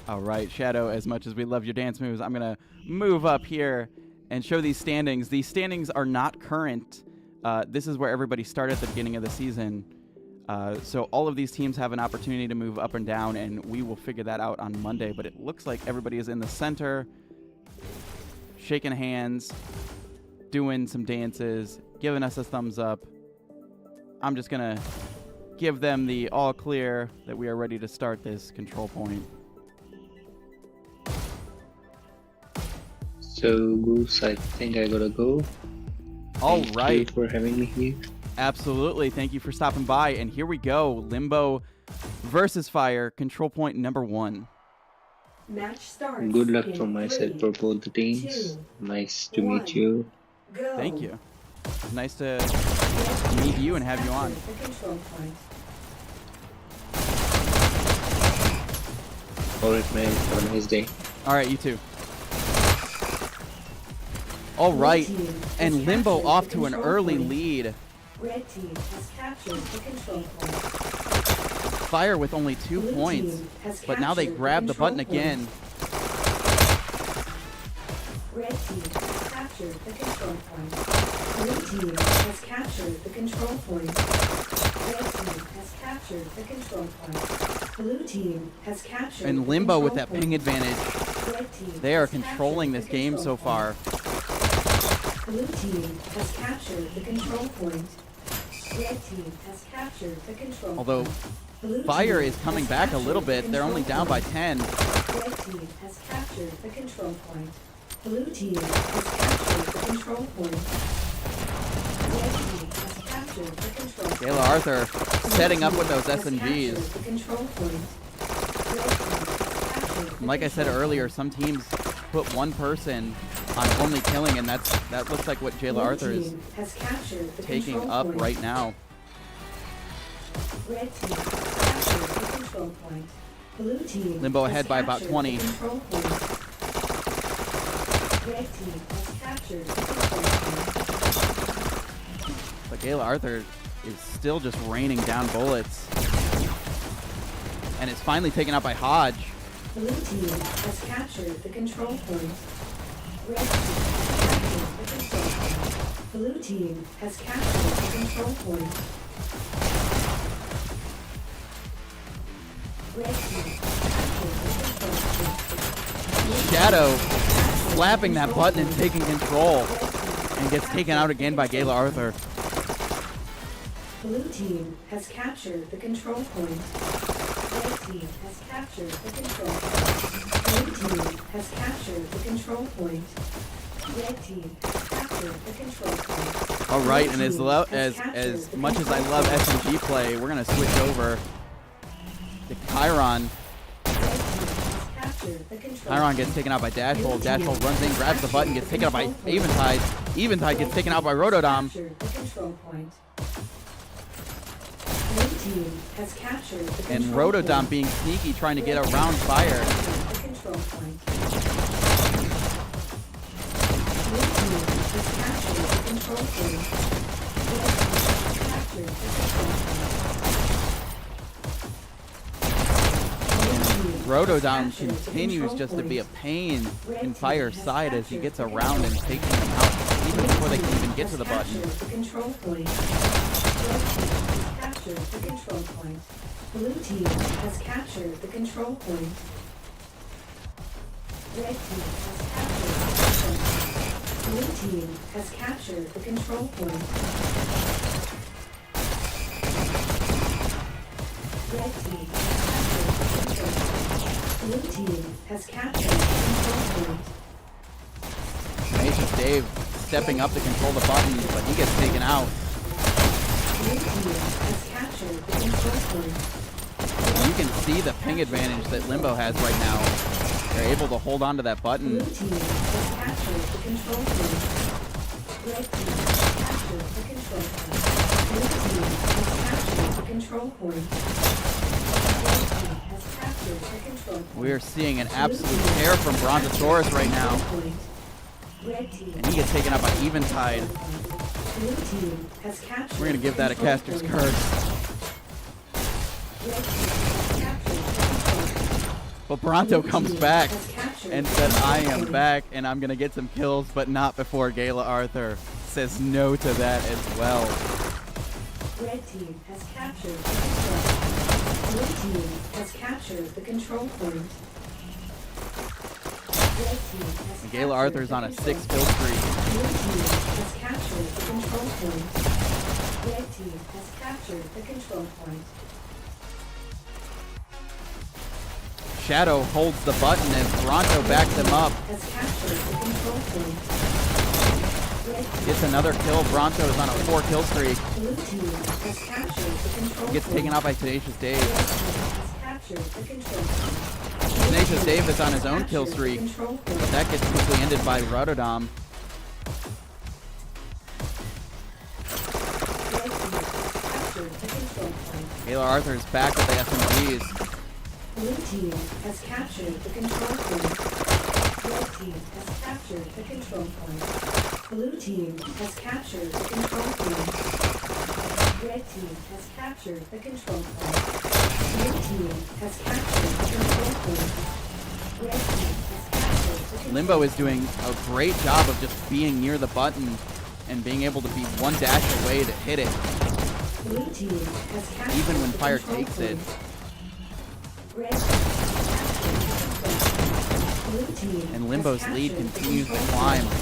All right, Shadow, as much as we love your dance moves, I'm going to move up here and show these standings. These standings are not current. This is where everybody started at the beginning of the season. So all of these teams have an opportunity to move up and down, and we will figure that out on Monday. But it looks like everybody is in the center, shaking hands, doing some dances, giving us a thumbs up. I'm just going to give them the all clear that we are ready to start this control point. So, Goose, I think I gotta go. All Thank right. you for having me here. Absolutely. Thank you for stopping by. And here we go. Limbo versus Fire, control point number 1. Match starts. Good luck in from my side 3, for both the teams. 2, Nice to 1. meet you. Go. Thank you. Nice to meet you and have you on. The control point. Alright, man. Have a nice day. All right, you too. All right. Blue team has And Limbo captured off the to an control early point. lead. Red team has captured the control point. Fire with only 2 Blue points. team has But now they captured grab the control button point. again. Red team has captured the control point. Blue team has captured the control point. Red team has captured the control point. Blue team has captured And the Limbo with control that ping point. advantage. Red team They are has controlling captured this the game control so far. point. Blue team has captured the control point. Red team has captured the control Although point. Blue Fire team is coming has back a little captured the bit. They're only control down by point. 10. Red team has captured the control point. Blue team has captured the control point. Red team has captured the control point. Gayla Arthur Blue setting up team with those has SMGs. captured the control point. Red team has captured the And like I said control earlier, point. some teams put one person on only killing, and that looks like what Jayla Blue Arthur is team has captured the taking control up point. right now. Red team has captured the control point. Blue team Limbo has ahead by about captured 20. the control point. Red team has captured the control point. But Gayla Arthur is still just raining down bullets. And it's finally taken out by Hodge. Blue team has captured the control point. Red team has captured the control point. Blue team has captured the control point. Red team has captured the control point. Shadow slapping that button and taking control. And gets taken out again by Gayla Arthur. Blue team has captured the control point. Red team has captured the control point. Blue team has captured the control point. Red team has captured the control point. All right, Blue and as team lo- has as captured as the much as I control love point. SMG play, we're gonna switch over to Chiron. Red team has captured the control Chiron point. gets taken out by Dashhole. Dashhole runs in, grabs the button, gets taken out by Eventide. Eventide gets taken out by Rotodom. Captured the control point. Blue team has captured the And control Rotodom point. being sneaky, trying to get Red team around has Fire. captured the control point. Blue team has captured the control point. Red team has captured the control point. Rotodom continues just to be a pain in Fire's side as he gets around and takes them out even before they can even get to the button. The control point. Red team has captured the control point. Blue team has captured the control point. Red team has captured the control point. Blue team has captured the control point. Red team has captured the control point. Blue team has captured the control point. Tenacious Dave stepping up to control the button, but he gets taken out. Blue team has captured the control point. You can see the ping advantage that Limbo has right now. They're able to hold on to that button. Blue team has captured the control point. Red team has captured the control point. Blue team has captured the control point. Red team has captured the control point. We are seeing an absolute tear from Brontosaurus right now. Red team And he gets taken out by Eventide. Blue team has captured We're going to give that a the control caster's point. curse. Red team has captured the control point. But Bronto comes back and said, I am back. back and I'm going to get some kills, but not before Gayla Arthur says no to that as well. Red team has captured the control point. Blue team has captured the control point. Red team has Miguel Arthur's on a 6-kill streak. Blue team has captured the control point. Red team has captured the control point. Shadow holds the button as Toronto backs him up. Has captured the control point. Red team Gets another kill. Bronto is on a 4-kill streak. Blue team has captured the control Gets point. taken out by Tenacious Dave. Red team has captured the control point. Tenacious Dave is on his own kill streak. Control point. That gets quickly ended by Rotterdam. Red team has captured the control point. Miguel Arthur's back with the SMGs. Blue team has captured the control point. Red team has captured the control point. Blue team has captured the control point. Red team has captured the control point. Blue team has captured the control point. Red team has captured the control Limbo is doing a great job of just being near the button and being able to be one dash away to hit it, Blue team has captured even when the Fire control takes it. point. Red team has captured the control point. Blue team And has Limbo's lead captured the continues to control climb. point.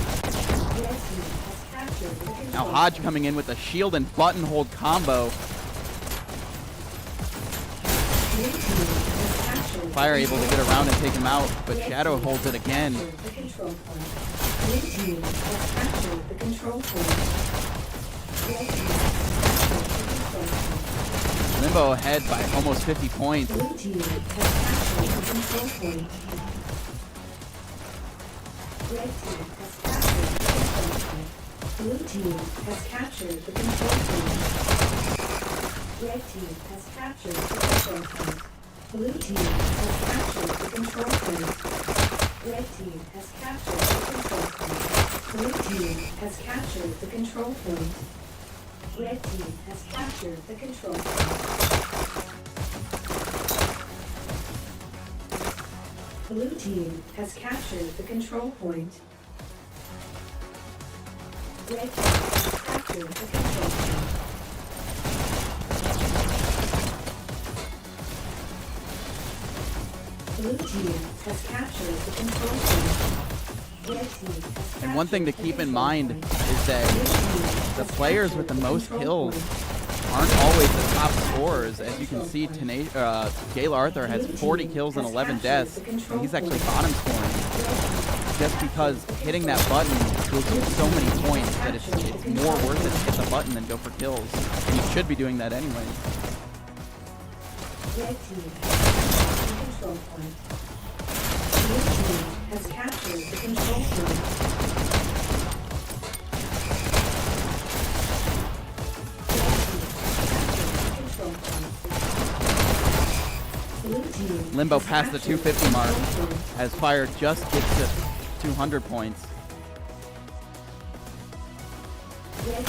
Red team has captured the control Now Hodge point. coming in with a shield and button hold combo. Blue team has captured Fire the able to control get around and take him out, but Red Shadow team holds it has again. captured the control point. Blue team has captured the control point. Red team has captured the control point. Limbo ahead by almost 50 points. Blue team has captured the control point. Red team has captured the control point. Blue team has captured the control point. Red team has captured the control point. Blue team has captured the control point. Red team has captured the control point. Blue team has captured the control point. Red team has captured the control point. Blue team has captured the control point. Red team has captured the control point. Blue team has captured the control point. Red team has And one thing to captured the keep in control mind point. is that Blue team the has players with the captured most control kills point. aren't always the top scorers. As you can see, Gale Arthur has 40 kills and 11 deaths, and he's actually bottom scoring. Just because hitting that button will give so many points that it's more worth it to hit the button than go for kills. And you should be doing that anyway. Red team has captured the control point. Blue team has captured the control point. Red team has captured the control point. Blue team Limbo has past the captured 250 mark control point. as Fire just gets to 200 points. Red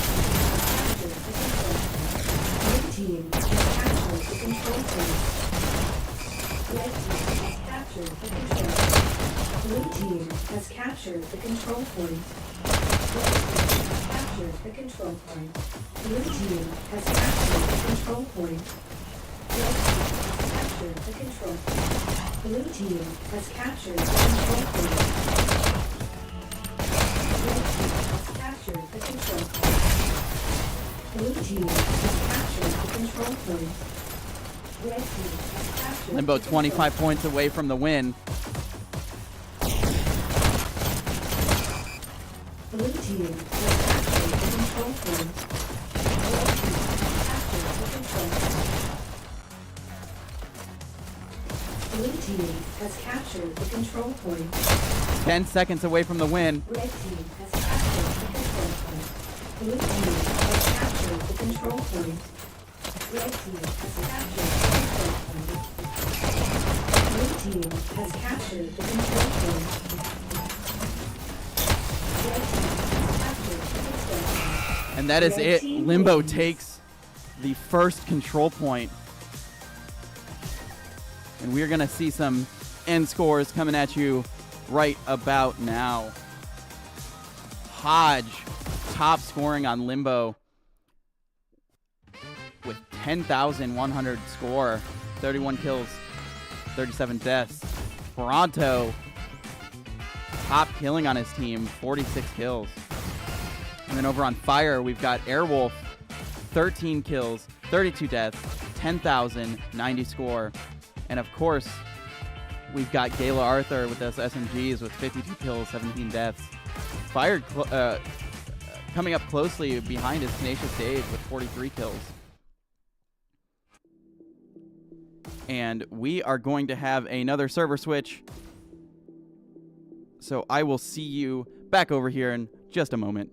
team has captured the control point. Blue team has captured the control point. Red team has captured the control point. Blue team has captured the control point. Red team has captured the control point. Blue team has captured the control point. Red team has captured the control point. Blue team has captured the control point. Red team has captured the control point. Blue team has captured the control point. Red team has captured Limbo the 25 points away from the win. Blue team has captured the control point. Red team has captured the control point. Blue team has captured the control point. 10 seconds away from the win. Red team has captured the control point. Blue team has captured the control point. Red team has captured the control point. Blue team has captured the control point. Red team has captured the control point. And that is Red it. team Limbo wins. takes the first control point. And we're going to see some end scores coming at you right about now. Hodge, top scoring on Limbo 10,100 score, 31 kills, 37 deaths. Toronto, top killing on his team, 46 kills. And then over on Fire, we've got Airwolf, 13 kills, 32 deaths, 10,090 score. And of course, we've got Gayla Arthur with those SMGs with 52 kills, 17 deaths. Fire coming up closely behind his Tenacious Dave with 43 kills. And we are going to have another server switch. So I will see you back over here in just a moment.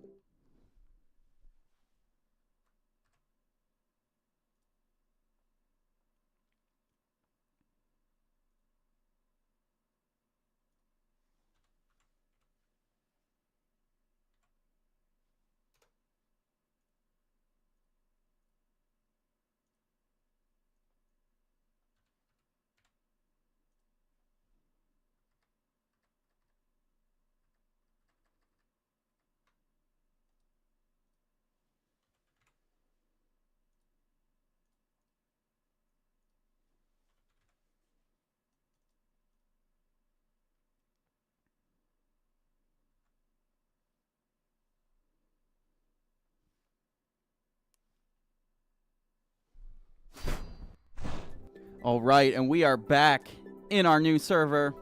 All right, and we are back in our new server.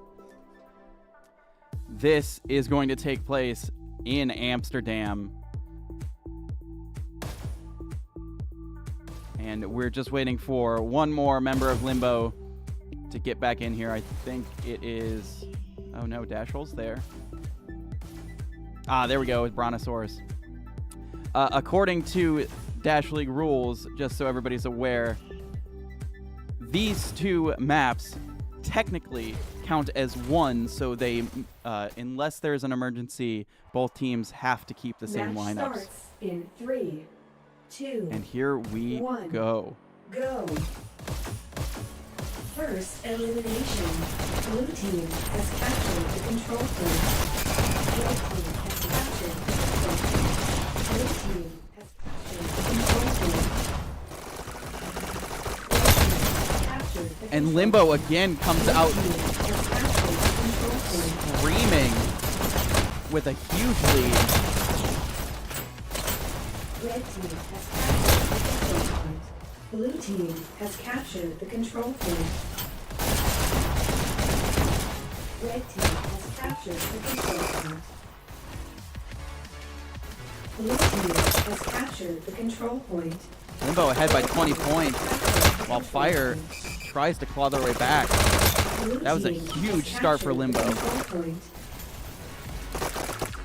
This is going to take place in Amsterdam. And we're just waiting for one more member of Limbo to get back in here. I think it is... Oh no, Dashol's there. Ah, there we go, with Brontosaurus. According to Dash League rules, just so everybody's aware, these two maps technically count as one, so they, unless there's an emergency, both teams have to keep the same Match lineups. starts in 3, 2, And here we 1. go. Go. First elimination. Blue team has captured the control point. Red team has captured the control point. Blue team has captured the control point. And Limbo again comes out screaming with a huge lead. Red team has captured the control point. Blue team has captured the control point. Red team has captured the control point. Blue team has captured the control point. Limbo ahead by 20 points, while Fire tries to claw their way back. That was a huge start for Limbo.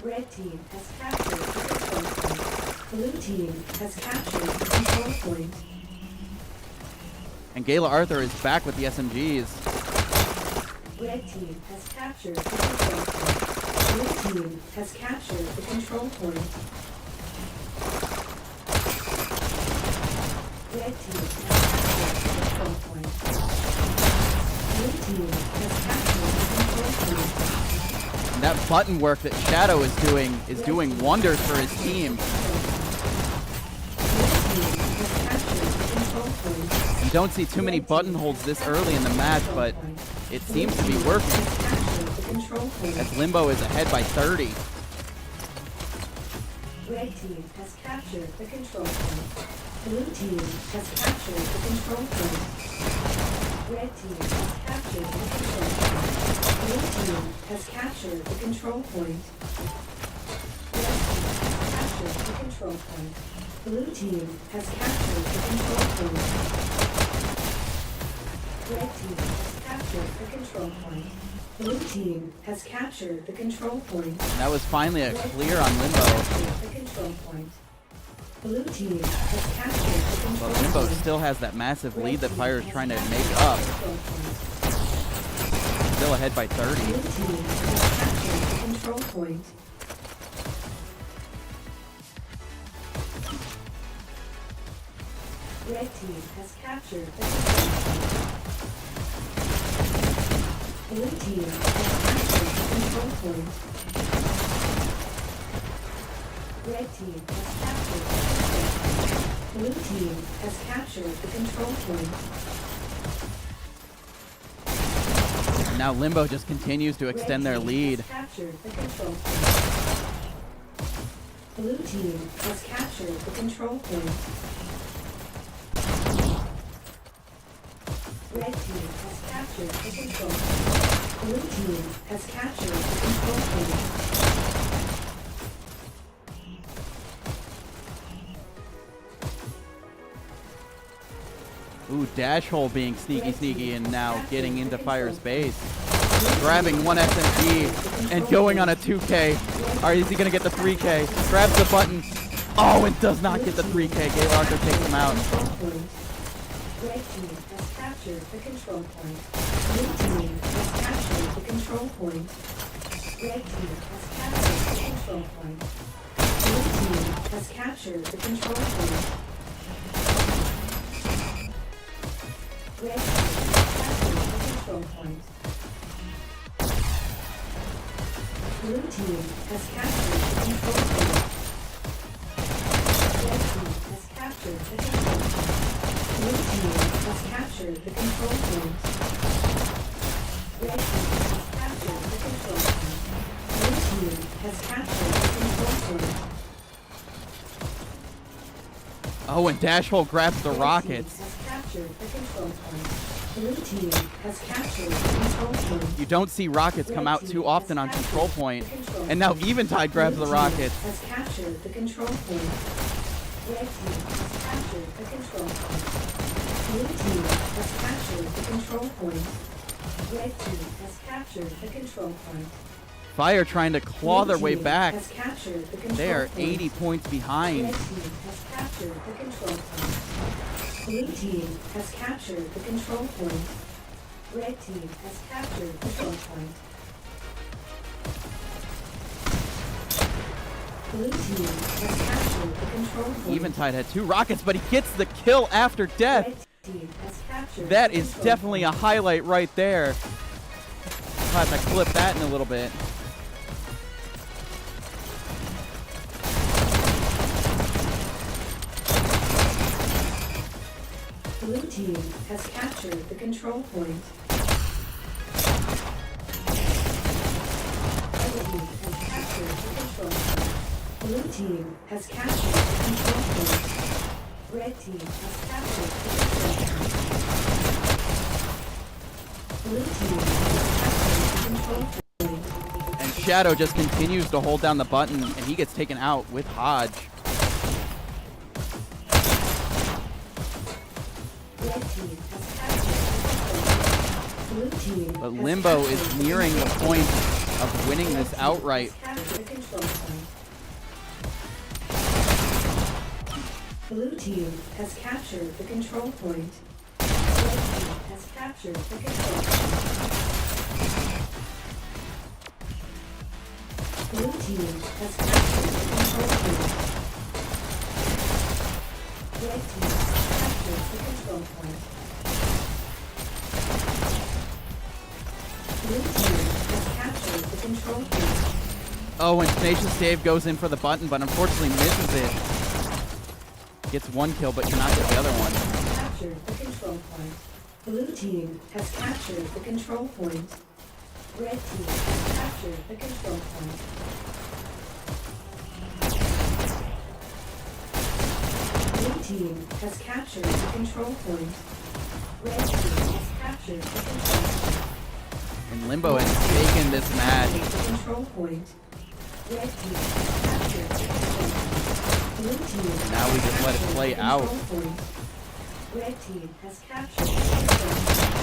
Red team has captured the control point. Blue team has captured the control point. And Gayla Arthur is back with the SMGs. Red team has captured the control point. Blue team has captured the control point. Red team has captured the control point. Blue team has captured the control point. And that button work that Shadow is doing wonders for his team. You don't see too many button holds this early in the match, but it seems to be working, as Limbo is ahead by 30. Red team has captured the control point. Blue team has captured the control point. Red team has captured the control point. Blue team has captured the control point. Red team has captured the control point. Blue team has captured the control point. Red team has captured the control point. Blue team has captured the control point. That was finally a clear on Limbo. The control point. Blue team has captured the control But Limbo point. still has that massive lead that Fire is trying to make up. Still ahead by 30. Blue team has captured the control point. Red team has captured the control point. Blue team has captured the control point. Red team has captured the control point. Blue team has captured the control point. Now Limbo just continues to extend their lead. Captured the control point. Blue team has captured the control point. Red team has captured the control point. Blue team has captured the control point. Ooh, Dash Hole being sneaky and now getting into Fire's base. Grabbing one SMG and going on a 2K. Or is he going to get the 3K? Grabs the button. Oh, and does not get the 3K. Galardo takes him out. Red team has captured the control point. Blue team has captured the control point. Red team has captured the control point. Blue team has captured the control point. Red team has captured the control point. Blue team has captured the control point. Red team has captured the control point. Blue team has captured the control point. Red team has captured the control point. Blue team has captured the control point. Oh, and Dash Hole grabs the Red rockets. team has captured the control point. Blue team has captured the control point. You don't see rockets come out too often on control point. And now Eventide grabs the Blue rockets. team has captured the control point. Red team has captured the control point. Blue team has captured the control point. Red team has captured the control point. Fire trying to claw their way back. Has captured the control They are point. 80 points behind. Red team has captured the control point. Blue team has captured the control point. Red team has captured the control point. Blue team has captured the control point. Eventide had 2 rockets, but he gets the kill after death. Red team has captured That the is control definitely a point. highlight right there. I'll have to clip that in a little bit. Blue team has captured the control point. Red team has captured the control point. Blue team has captured the control point. Red team has captured the control point. Blue team has captured the control point. And Shadow just continues to hold down the button, and he gets taken out with Hodge. Red team has captured the control point. Blue team But has Limbo captured is the nearing the control point of winning Red this team outright. has captured the control point. Blue team has captured the control point. Red team has captured the control point. Blue team has captured the control point. Red team has captured the control point. Blue team has captured the control point. Oh, and Tenacious Dave goes in for the button, but unfortunately misses it. Gets 1 kill, but cannot get the other one. Captured the control point. Blue team has captured the control point. Red team has captured the control point. Blue team has captured the control point. Red team has captured the control point. And Limbo has taken this match. The control point. Red team has captured the control point. Blue team Now we just let it has play captured the out. control point. Red team has captured the control point.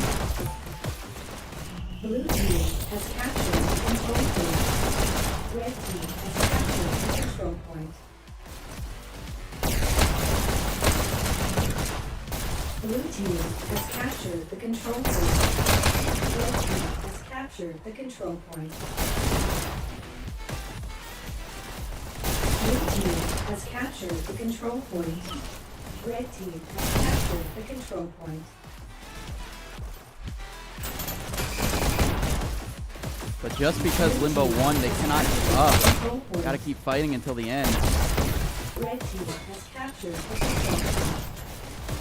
Blue team has captured the control point. Red team has captured the control point. Blue team has captured the control point. Red team has captured the control point. Blue team has captured the control point. Red team has captured the control point. But just because Limbo won, they cannot give up. Control point. Gotta keep fighting until the end. Red team has captured the control point.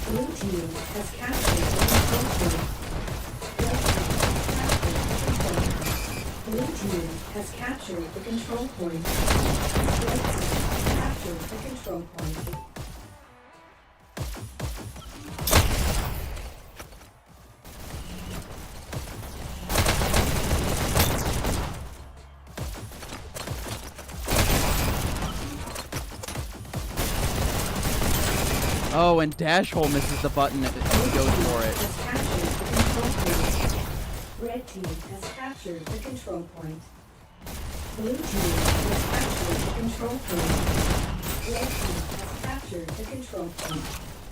Blue team has captured the control point. Red team has captured the control point. Blue team has captured the control point. Red team has captured the control point. Oh, and Dash Hole misses the button and goes for it. Red team has captured the control point. Blue team has captured the control point. Red team has captured the control point.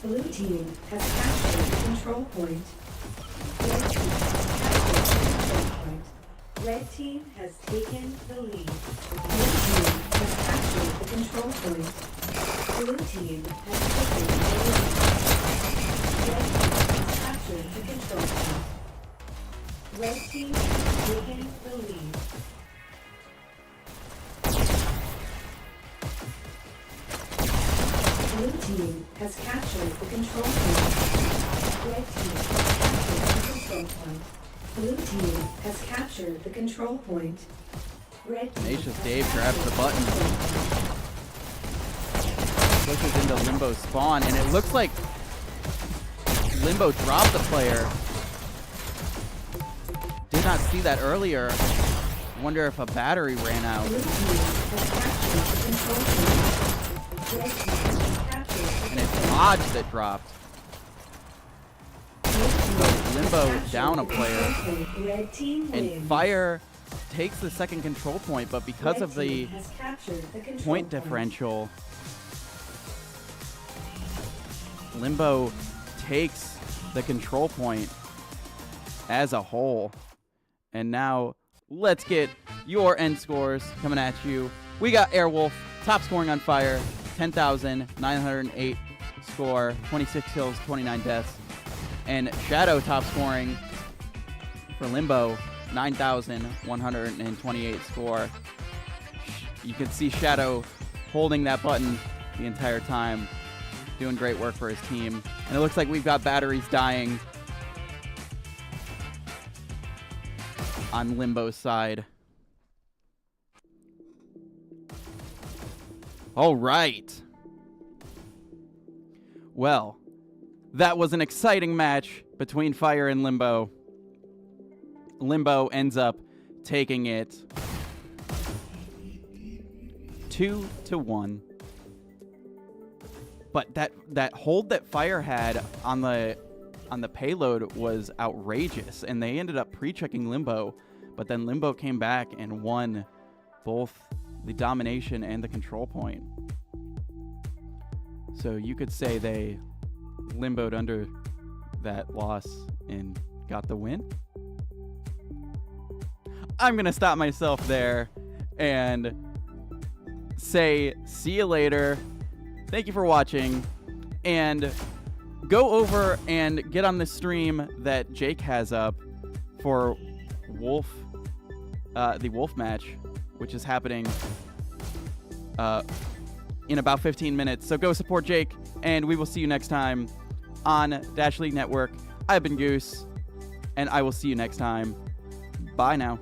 Blue team has captured the control point. Red team has captured the control point. Red team has taken the lead. Blue team has captured the control point. Blue team has taken the lead. Red team has captured the control point. Red team has taken the lead. Blue team has captured the control point. Red team has captured the control point. Blue team has captured the control point. Red team Tenacious Dave grabs the button. Pushes into Limbo's spawn, and it looks like Limbo dropped the player. Did not see that earlier. Wonder if a battery ran out. Blue team has captured the control point. Red team has captured the And it's Dodge that dropped. So Limbo down a player. Red team And wins. Fire takes the second control point, but because Red of the team has captured the control point differential, Limbo takes the control point as a whole. And now let's get your end scores coming at you. We got Airwolf top scoring on Fire, 10,908 score, 26 kills, 29 deaths. And Shadow top scoring for Limbo, 9,128 score. You can see Shadow holding that button the entire time, doing great work for his team. And it looks like we've got batteries dying on Limbo's side. All right. Well, that was an exciting match between Fire and Limbo. Limbo ends up taking it 2-1. But that hold that Fire had on the payload was outrageous, and they ended up pre-checking Limbo, but then Limbo came back and won both the domination and the control point. So you could say they limboed under that loss and got the win. I'm gonna stop myself there and say see you later. Thank you for watching, and go over and get on the stream that Jake has up for Wolf, the Wolf match, which is happening in about 15 minutes. So go support Jake, and we will see you next time on Dash League Network. I've been Goose, and I will see you next time. Bye now.